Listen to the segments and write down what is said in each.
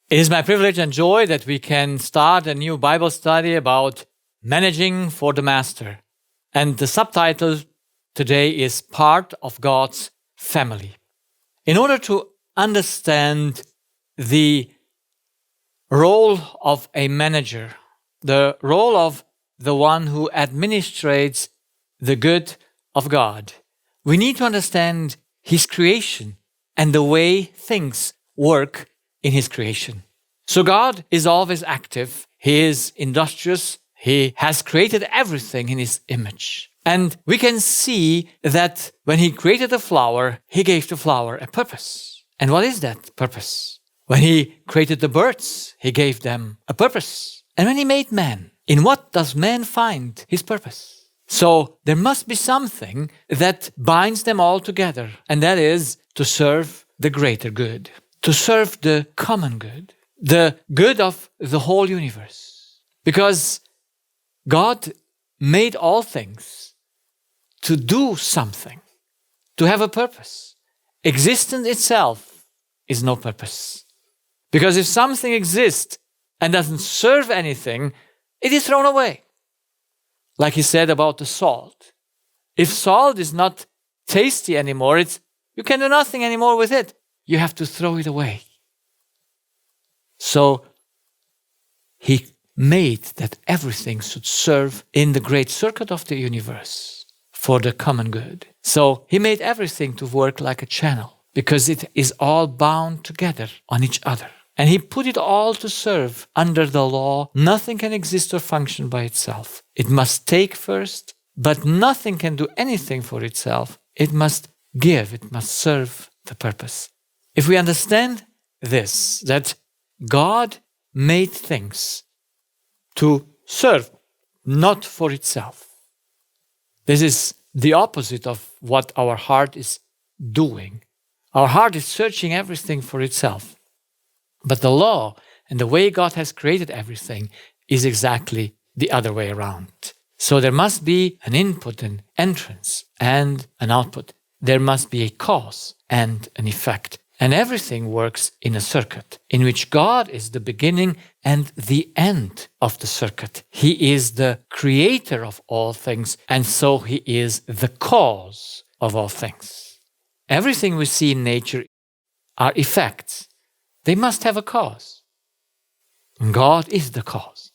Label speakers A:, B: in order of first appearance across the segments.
A: It is my privilege and joy that we can start a new Bible study about managing for the Master. And the subtitle today is Part of God's Family. In order to understand the role of a manager, the role of the one who administrates the good of God, we need to understand His creation and the way things work in His creation. So God is always active. He is industrious. He has created everything in His image. And we can see that when He created the flower, He gave the flower a purpose. And what is that purpose? When He created the birds, He gave them a purpose. And when He made man, in what does man find his purpose? So there must be something that binds them all together, and that is to serve the greater good, to serve the common good, the good of the whole universe. Because God made all things to do something, to have a purpose. Existence itself is no purpose. Because if something exists and doesn't serve anything, it is thrown away. Like He said about the salt. If salt is not tasty anymore, you can do nothing anymore with it. You have to throw it away. So He made that everything should serve in the great circuit of the universe for the common good. So He made everything to work like a channel because it is all bound together on each other. And He put it all to serve under the law. Nothing can exist or function by itself. It must take first, but nothing can do anything for itself. It must give, it must serve the purpose. If we understand this, that God made things to serve, not for itself. This is the opposite of what our heart is doing. Our heart is searching everything for itself. But the law and the way God has created everything is exactly the other way around. So there must be an input, an entrance, and an output. There must be a cause and an effect. And everything works in a circuit in which God is the beginning and the end of the circuit. He is the creator of all things, and so He is the cause of all things. Everything we see in nature are effects. They must have a cause. And God is the cause.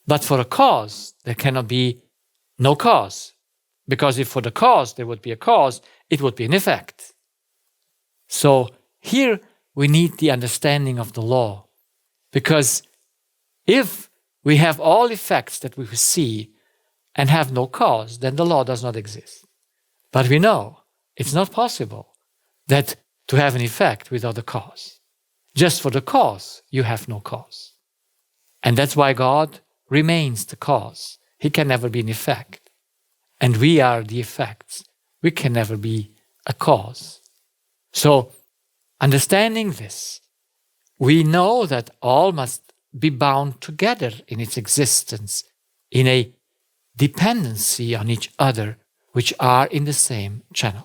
A: But for a cause, there cannot be no cause. Because if for the cause there would be a cause, it would be an effect. So here we need the understanding of the law. Because if we have all effects that we see and have no cause, then the law does not exist. But we know it's not possible that to have an effect without a cause. Just for the cause, you have no cause. And that's why God remains the cause. He can never be an effect. And we are the effects. We can never be a cause. So, understanding this, we know that all must be bound together in its existence, in a dependency on each other, which are in the same channel.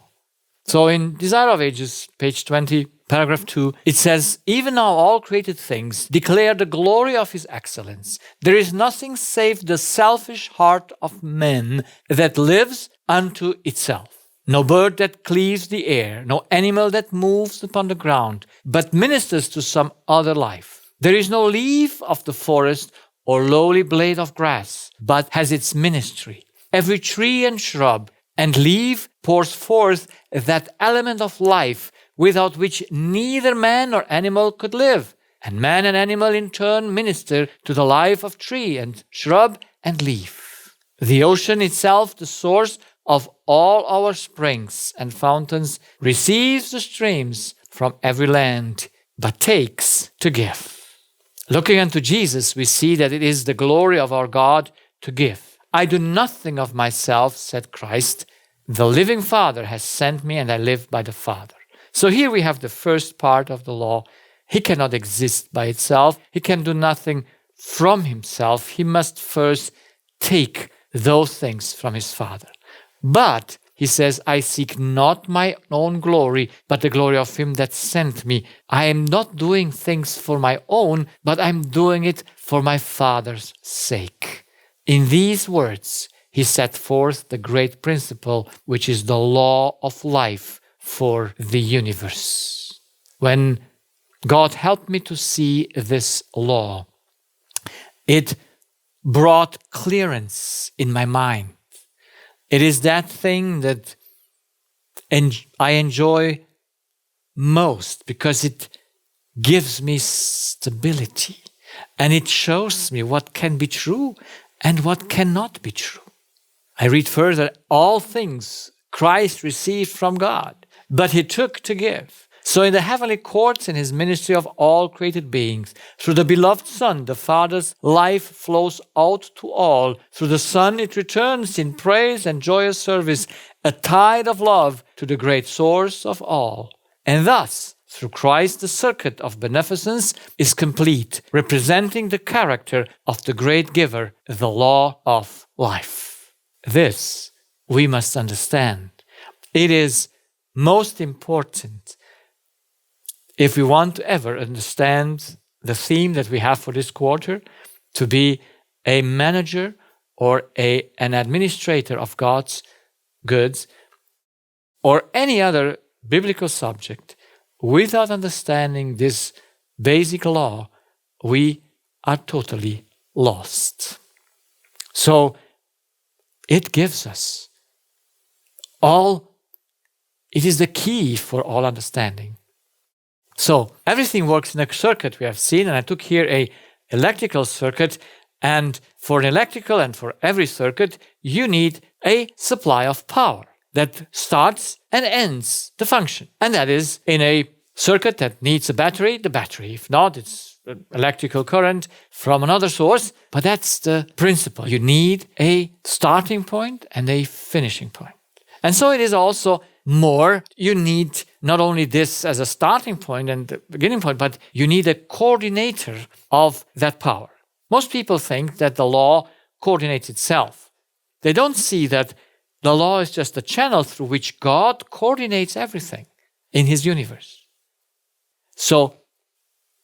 A: So in Desire of Ages, page 20, paragraph 2, it says, "Even now all created things declare the glory of His excellence. There is nothing save the selfish heart of man that lives unto itself. No bird that cleaves the air, no animal that moves upon the ground, but ministers to some other life. There is no leaf of the forest or lowly blade of grass, but has its ministry. Every tree and shrub and leaf pours forth that element of life without which neither man nor animal could live. And man and animal in turn minister to the life of tree and shrub and leaf. The ocean itself, the source of all our springs and fountains, receives the streams from every land, but takes to give." Looking unto Jesus, we see that it is the glory of our God to give. "I do nothing of myself," said Christ. "The living Father has sent me, and I live by the Father." So here we have the first part of the law. He cannot exist by itself. He can do nothing from himself. He must first take those things from his Father. But he says, I seek not my own glory, but the glory of him that sent me. I am not doing things for my own, but I'm doing it for my Father's sake. In these words, he set forth the great principle, which is the law of life for the universe. When God helped me to see this law, it brought clearance in my mind. It is that thing that I enjoy most because it gives me stability and it shows me what can be true and what cannot be true. I read further, all things Christ received from God, but he took to give. So in the heavenly courts, in his ministry of all created beings, through the beloved Son, the Father's life flows out to all. Through the Son, it returns in praise and joyous service, a tide of love to the great source of all. And thus, through Christ, the circuit of beneficence is complete, representing the character of the great giver, the law of life. This we must understand. It is most important if we want to ever understand the theme that we have for this quarter, to be a manager or an administrator of God's goods, or any other biblical subject, without understanding this basic law, we are totally lost. So it gives us it is the key for all understanding. So everything works in a circuit we have seen, and I took here an electrical circuit, and for an electrical and for every circuit, you need a supply of power that starts and ends the function. And that is in a circuit that needs a battery, the battery. If not, it's electrical current from another source, but that's the principle. You need a starting point and a finishing point. And so it is also more, you need not only this as a starting point and the beginning point, but you need a coordinator of that power. Most people think that the law coordinates itself. They don't see that the law is just a channel through which God coordinates everything in his universe. So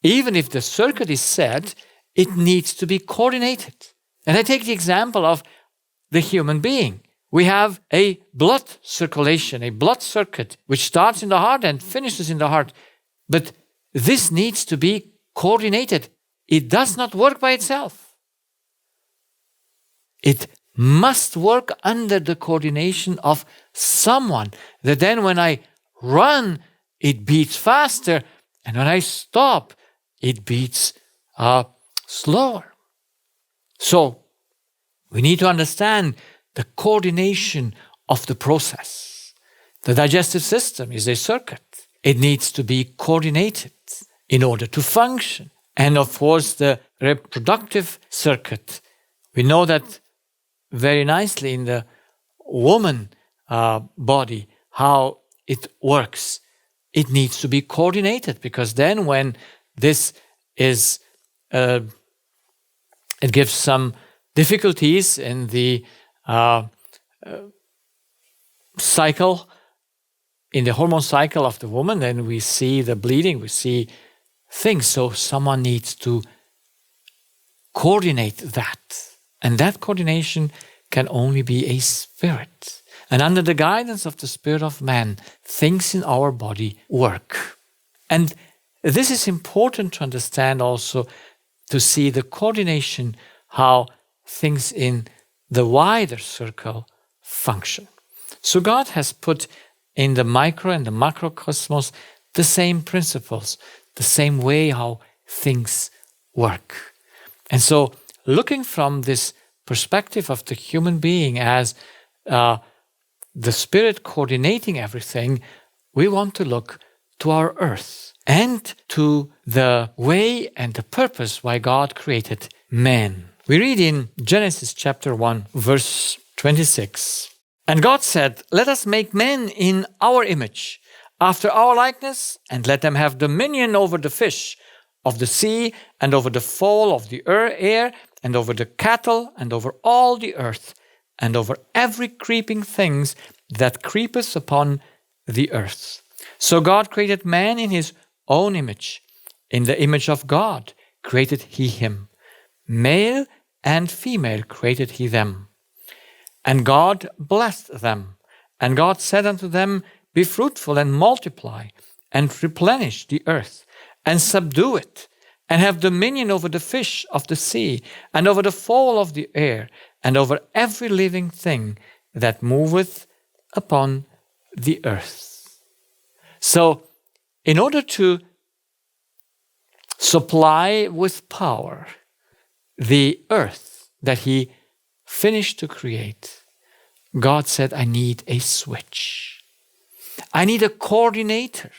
A: even if the circuit is set, it needs to be coordinated. And I take the example of the human being. We have a blood circulation, a blood circuit, which starts in the heart and finishes in the heart. But this needs to be coordinated. It does not work by itself. It must work under the coordination of someone, that then when I run, it beats faster, and when I stop, it beats slower. So we need to understand the coordination of the process. The digestive system is a circuit. It needs to be coordinated in order to function. And of course, the reproductive circuit, we know that very nicely in the woman body, how it works. It needs to be coordinated, because then when this is, it gives some difficulties in the cycle, in the hormone cycle of the woman, then we see the bleeding, we see things. So someone needs to coordinate that. And that coordination can only be a spirit. And under the guidance of the Spirit of man, things in our body work. And this is important to understand also, to see the coordination, how things in the wider circle function. So God has put in the micro and the macrocosmos the same principles, the same way how things work. And so looking from this perspective of the human being as the spirit coordinating everything, we want to look to our earth and to the way and the purpose why God created man. We read in Genesis chapter 1, verse 26. And God said, "Let us make man in our image, after our likeness, and let them have dominion over the fish of the sea, and over the fowl of the air, and over the cattle, and over all the earth, and over every creeping thing that creepeth upon the earth. So God created man in his own image. In the image of God created he him. Male and female created he them. And God blessed them. And God said unto them, Be fruitful and multiply, and replenish the earth, and subdue it, and have dominion over the fish of the sea, and over the fowl of the air, and over every living thing that moveth upon the earth. So, in order to supply with power the earth that he finished to create, God said, I need a switch. I need a coordinator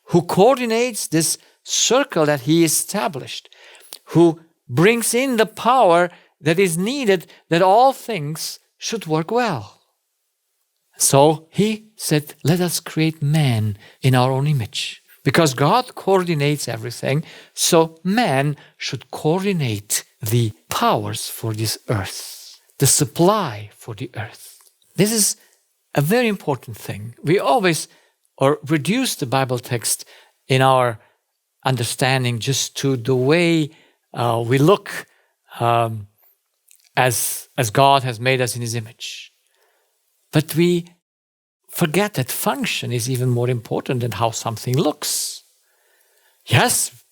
A: who coordinates this circle that he established, who brings in the power that is needed that all things should work well. So he said, let us create man in our own image. Because God coordinates everything, so man should coordinate the powers for this earth, the supply for the earth. This is a very important thing. We always reduce the Bible text in our understanding just to the way we look as God has made us in his image. But we forget that function is even more important than how something looks. Yes,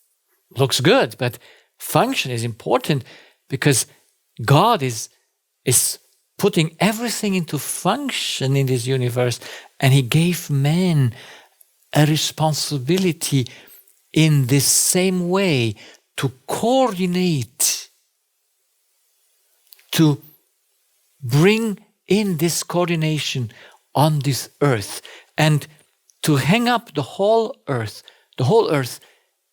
A: looks good, but function is important because God is putting everything into function in this universe, and he gave man a responsibility in this same way to coordinate, to bring in this coordination on this earth, and to hang up the whole earth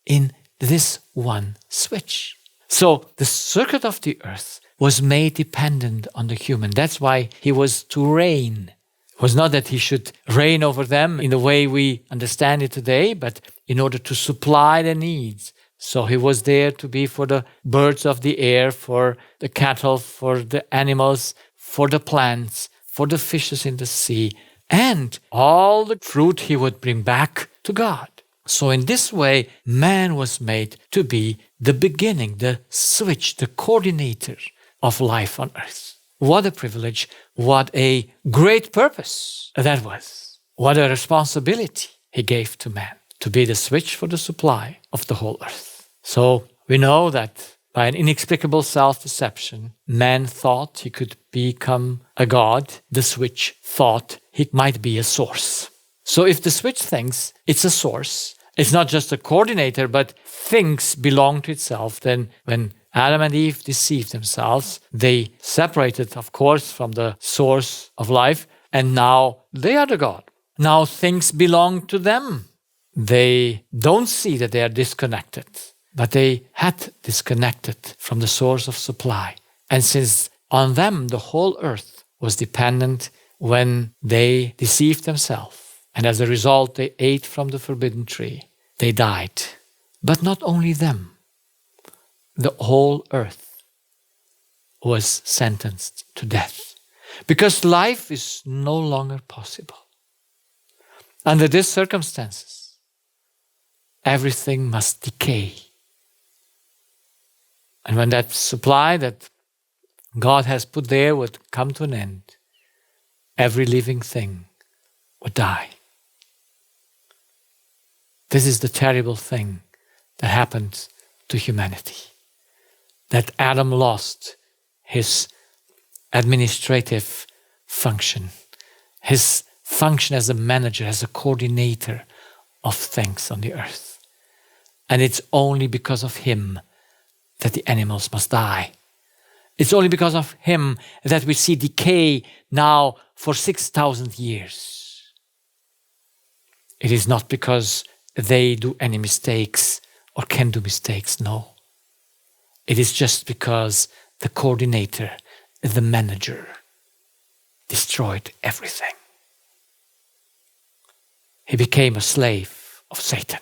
A: in this one switch. So the circuit of the earth was made dependent on the human. That's why he was to reign. It was not that he should reign over them in the way we understand it today, but in order to supply their needs. So he was there to be for the birds of the air, for the cattle, for the animals, for the plants, for the fishes in the sea, and all the fruit he would bring back to God. So in this way, man was made to be the beginning, the switch, the coordinator of life on earth. What a privilege, what a great purpose that was. What a responsibility he gave to man, to be the switch for the supply of the whole earth. So we know that by an inexplicable self-deception, man thought he could become a god. The switch thought he might be a source. So if the switch thinks it's a source, it's not just a coordinator, but things belong to itself, then when Adam and Eve deceived themselves, they separated, of course, from the source of life, and now they are the God. Now things belong to them. They don't see that they are disconnected, but they had disconnected from the source of supply. And since on them the whole earth was dependent, when they deceived themselves, and as a result they ate from the forbidden tree, they died. But not only them, the whole earth was sentenced to death, because life is no longer possible. Under these circumstances, everything must decay. And when that supply that God has put there would come to an end, every living thing would die. This is the terrible thing that happened to humanity. That Adam lost his administrative function, his function as a manager, as a coordinator of things on the earth. And it's only because of him that the animals must die. It's only because of him that we see decay now for 6,000 years. It is not because they do any mistakes or can do mistakes, no. It is just because the coordinator, the manager, destroyed everything. He became a slave of Satan,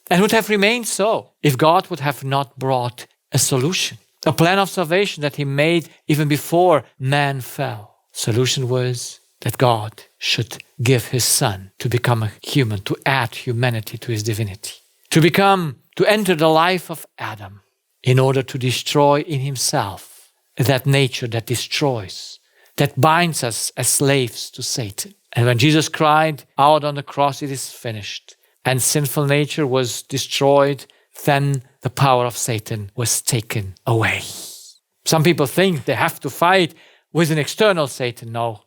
A: and would have remained so if God would have not brought a solution, a plan of salvation that he made even before man fell. Solution was that God should give his Son to become a human, to add humanity to his divinity, to enter the life of Adam in order to destroy in himself that nature that destroys, that binds us as slaves to Satan. And when Jesus cried out on the cross, "It is finished," and sinful nature was destroyed, then the power of Satan was taken away. Some people think they have to fight with an external Satan. No.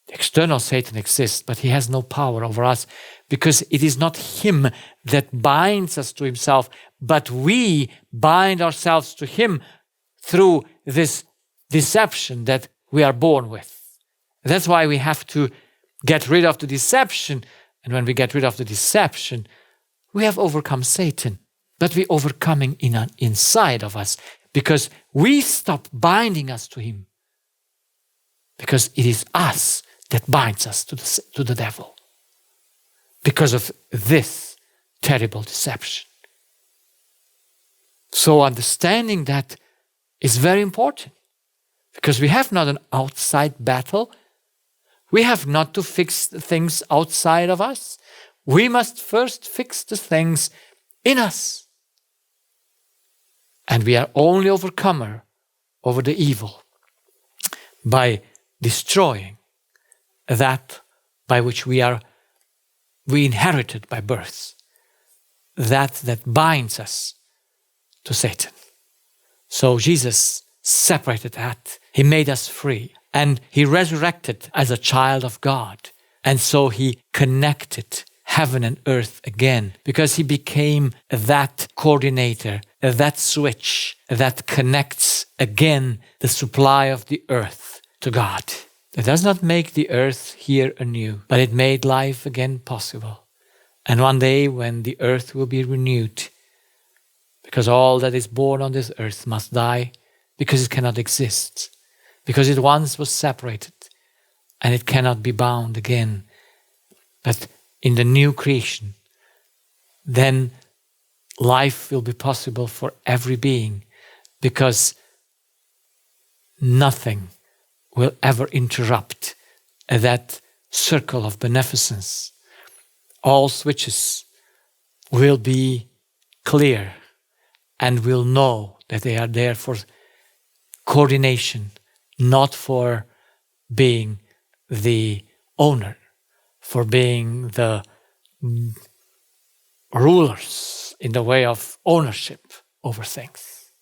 A: The external Satan exists, but he has no power over us because it is not him that binds us to himself, but we bind ourselves to him through this deception that we are born with. That's why we have to get rid of the deception. And when we get rid of the deception, we have overcome Satan. But we overcoming inside of us because we stop binding us to him. Because it is us that binds us to the devil. Because of this terrible deception. So understanding that is very important. Because we have not an outside battle. We have not to fix the things outside of us. We must first fix the things in us. And we are only overcomer over the evil by destroying that by which we inherited by birth, that binds us to Satan. So Jesus separated that. He made us free. And he resurrected as a child of God. And so he connected heaven and earth again because he became that coordinator, that switch that connects again the supply of the earth to God. It does not make the earth here anew, but it made life again possible. And one day when the earth will be renewed, because all that is born on this earth must die because it cannot exist. Because it once was separated and it cannot be bound again. But in the new creation, then life will be possible for every being because nothing will ever interrupt that circle of beneficence. All switches will be clear and will know that they are there for coordination, not for being the owner, for being the rulers in the way of ownership over things.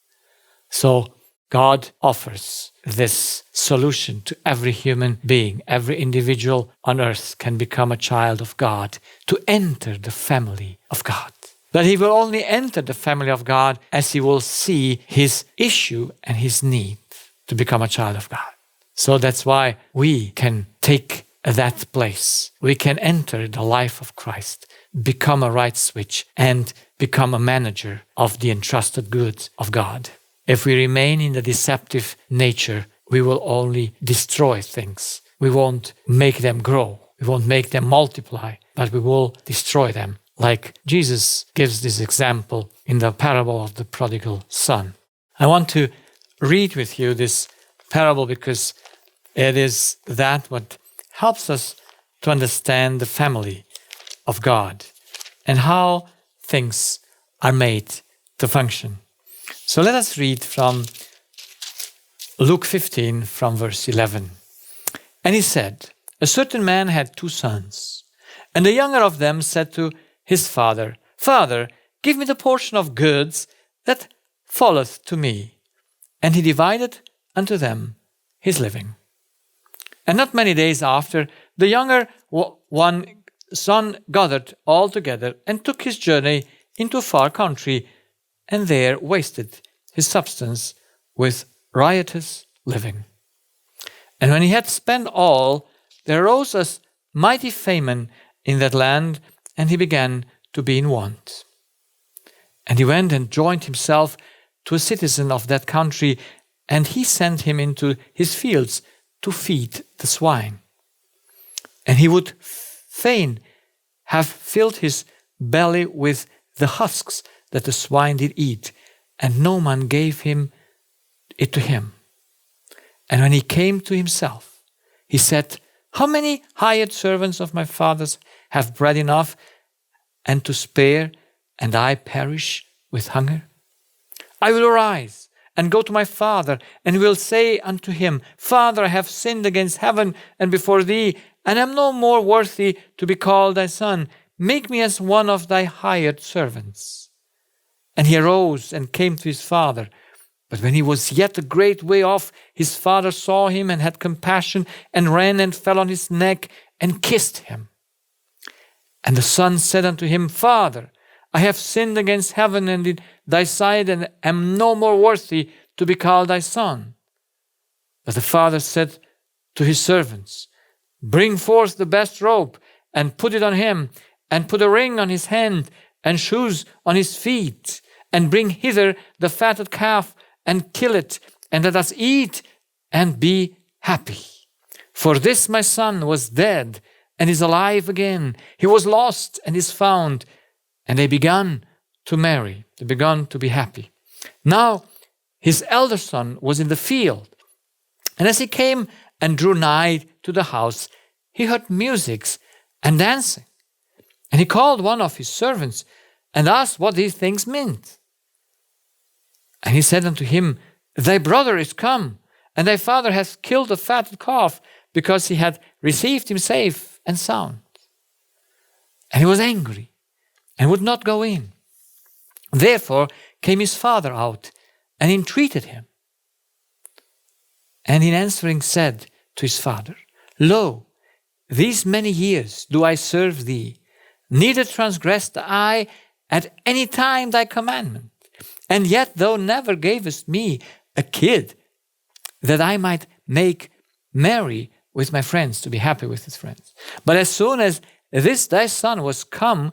A: So God offers this solution to every human being. Every individual on earth can become a child of God to enter the family of God. But he will only enter the family of God as he will see his issue and his need to become a child of God. So that's why we can take that place. We can enter the life of Christ, become a right switch, and become a manager of the entrusted goods of God. If we remain in the deceptive nature, we will only destroy things. We won't make them grow. We won't make them multiply, but we will destroy them. Like Jesus gives this example in the parable of the prodigal son. I want to read with you this parable because it is that what helps us to understand the family of God and how things are made to function. So let us read from Luke 15 from verse 11. And he said, "A certain man had 2 sons, and the younger of them said to his father, 'Father, give me the portion of goods that falleth to me.' And he divided unto them his living. And not many days after, the younger son gathered all together and took his journey into a far country, and there wasted his substance with riotous living. And when he had spent all, there arose a mighty famine in that land, and he began to be in want. And he went and joined himself to a citizen of that country, and he sent him into his fields to feed the swine. And he would fain have filled his belly with the husks that the swine did eat, and no man gave it to him. And when he came to himself, he said, How many hired servants of my father's have bread enough and to spare, and I perish with hunger? I will arise and go to my father, and will say unto him, Father, I have sinned against heaven and before thee, and am no more worthy to be called thy son. Make me as one of thy hired servants. And he arose and came to his father. But when he was yet a great way off, his father saw him and had compassion, and ran and fell on his neck and kissed him. And the son said unto him, Father, I have sinned against heaven and in thy sight, and am no more worthy to be called thy son. But the father said to his servants, Bring forth the best robe, and put it on him, and put a ring on his hand, and shoes on his feet, and bring hither the fatted calf, and kill it, and let us eat and be happy. For this my son was dead, and is alive again. He was lost, and is found. And they began to marry. They began to be happy. Now his elder son was in the field. And as he came and drew nigh to the house, he heard musics and dancing. And he called one of his servants and asked what these things meant. And he said unto him, Thy brother is come, and thy father hath killed the fatted calf, because he had received him safe and sound. And he was angry, and would not go in. Therefore came his father out, and entreated him. And in answering said to his father, Lo, these many years do I serve thee, neither transgressed I at any time thy commandment. And yet thou never gavest me a kid, that I might make merry with my friends, to be happy with his friends. But as soon as this thy son was come,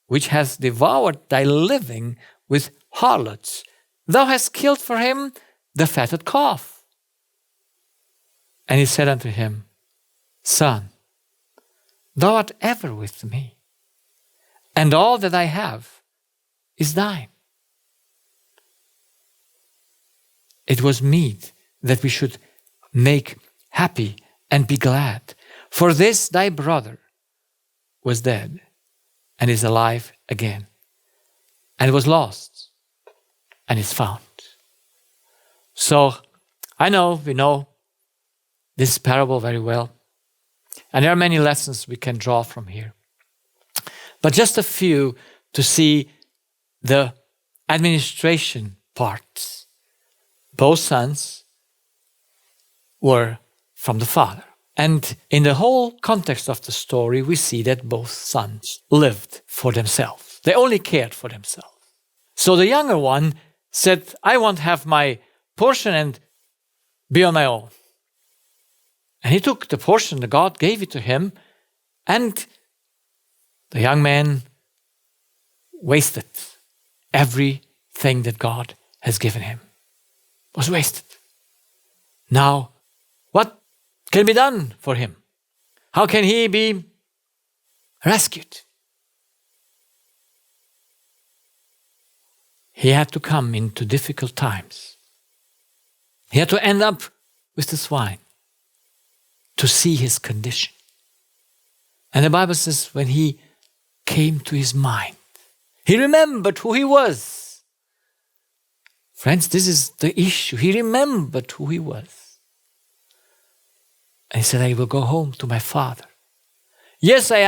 A: which has devoured thy living with harlots, thou hast killed for him the fatted calf. And he said unto him, Son, thou art ever with me, and all that I have is thine. It was meet that we should make happy and be glad. For this thy brother was dead and is alive again, and was lost and is found. So we know this parable very well, and there are many lessons we can draw from here. But just a few to see the administration parts. Both sons were from the father. And in the whole context of the story, we see that both sons lived for themselves. They only cared for themselves. So the younger one said, I want to have my portion and be on my own. And he took the portion that God gave it to him, and the young man wasted everything that God has given him. Was wasted. Now, what can be done for him? How can he be rescued? He had to come into difficult times. He had to end up with the swine to see his condition. And the Bible says when he came to his mind, he remembered who he was. Friends, this is the issue. He remembered who he was. And he said, I will go home to my father. Yes, I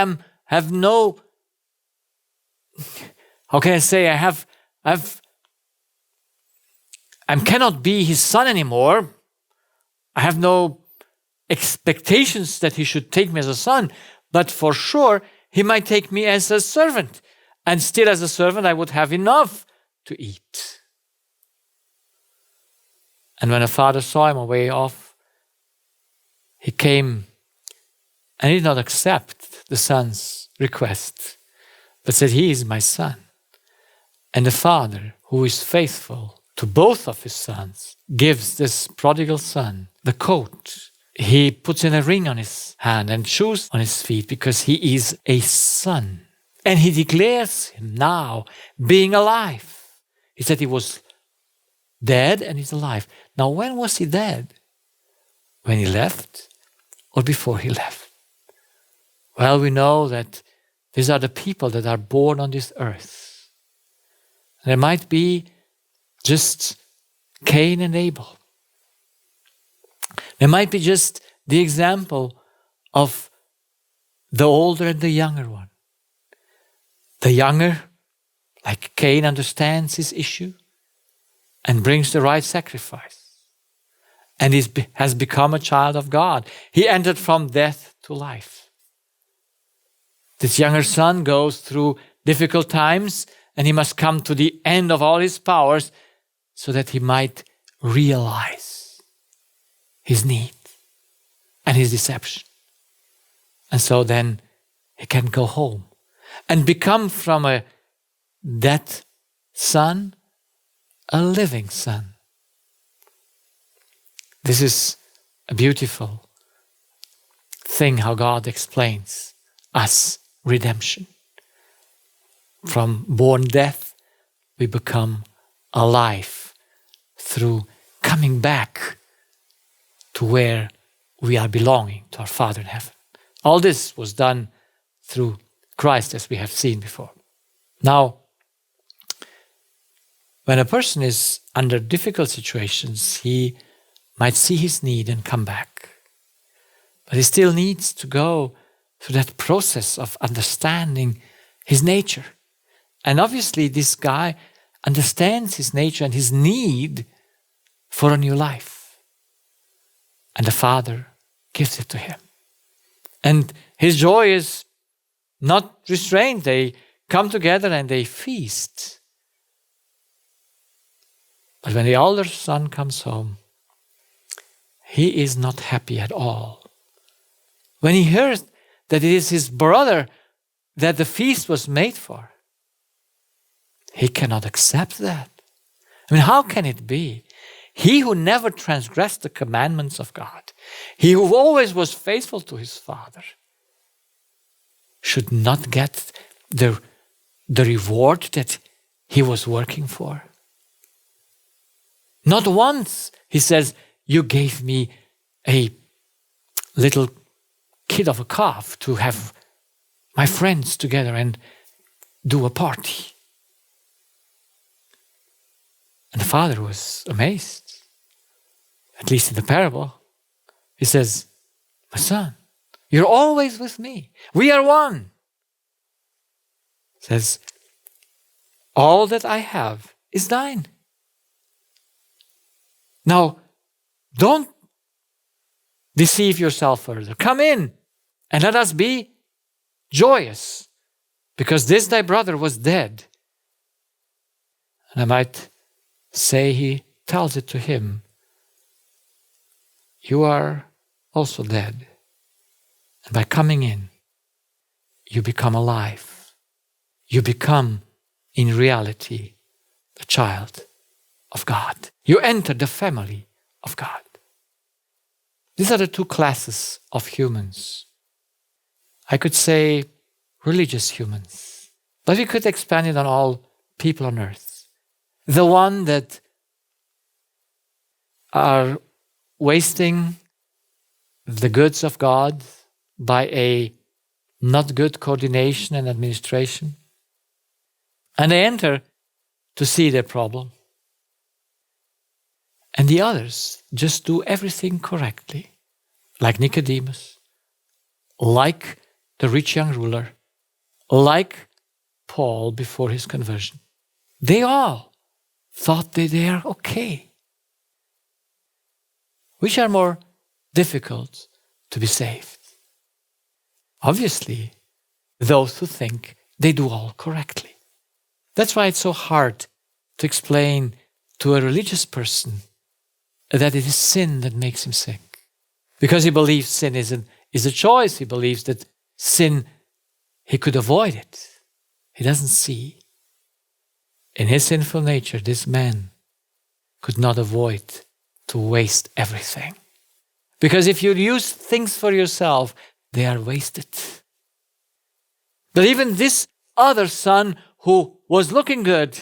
A: cannot be his son anymore. I have no expectations that he should take me as a son, but for sure, he might take me as a servant. And still as a servant, I would have enough to eat. And when the father saw him away off, he came and he did not accept the son's request, but said, He is my son. And the father, who is faithful to both of his sons, gives this prodigal son the coat. He puts in a ring on his hand and shoes on his feet because he is a son. And he declares him now being alive. He said he was dead and he's alive. Now, when was he dead? When he left or before he left? Well, we know that these are the people that are born on this earth. There might be just Cain and Abel. There might be just the example of the older and the younger one. The younger, like Cain, understands his issue and brings the right sacrifice. And has become a child of God. He entered from death to life. This younger son goes through difficult times, and he must come to the end of all his powers so that he might realize his need and his deception. And so then he can go home and become from a dead son a living son. This is a beautiful thing how God explains us redemption. From born death, we become alive through coming back to where we are belonging, to our Father in heaven. All this was done through Christ, as we have seen before. Now, when a person is under difficult situations, he might see his need and come back. But he still needs to go through that process of understanding his nature. And obviously this guy understands his nature and his need for a new life. And the Father gives it to him. And his joy is not restrained. They come together and they feast. But when the older son comes home, he is not happy at all. When he hears that it is his brother that the feast was made for, he cannot accept that. I mean, how can it be? He who never transgressed the commandments of God, he who always was faithful to his Father, should not get the reward that he was working for. Not once, he says, you gave me a little kid of a calf to have my friends together and do a party. And the father was amazed, at least in the parable. He says, my son, you're always with me. We are one. He says, all that I have is thine. Now, don't deceive yourself further. Come in and let us be joyous, because this thy brother was dead. And I might say he tells it to him. You are also dead. And by coming in, you become alive. You become, in reality, a child of God. You enter the family of God. These are the two classes of humans. I could say religious humans, but we could expand it on all people on earth. The one that are wasting the goods of God by a not good coordination and administration. And they enter to see their problem. And the others just do everything correctly, like Nicodemus, like the rich young ruler, like Paul before his conversion. They all thought that they are okay. Which are more difficult to be saved? Obviously, those who think they do all correctly. That's why it's so hard to explain to a religious person that it is sin that makes him sick. Because he believes sin is a choice. He believes that sin, he could avoid it. He doesn't see. In his sinful nature, this man could not avoid to waste everything. Because if you use things for yourself, they are wasted. But even this other son who was looking good,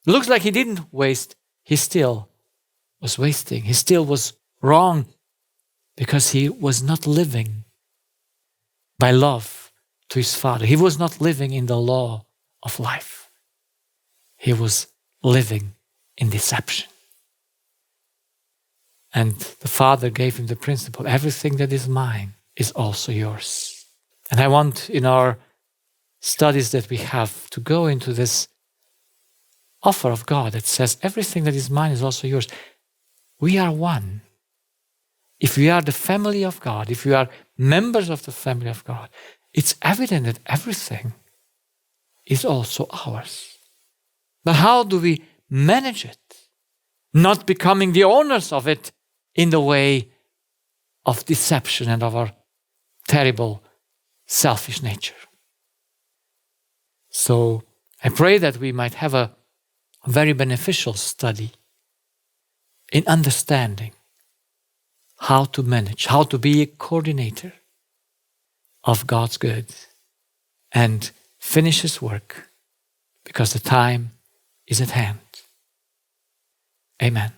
A: looks like he didn't waste, he still was wasting. He still was wrong because he was not living by love to his Father. He was not living in the law of life. He was living in deception. And the Father gave him the principle, everything that is mine is also yours. And I want in our studies that we have to go into this offer of God that says everything that is mine is also yours. We are one. If we are the family of God, if we are members of the family of God, it's evident that everything is also ours. But how do we manage it? Not becoming the owners of it in the way of deception and of our terrible selfish nature. So I pray that we might have a very beneficial study in understanding how to manage, how to be a coordinator of God's good and finish His work, because the time is at hand. Amen.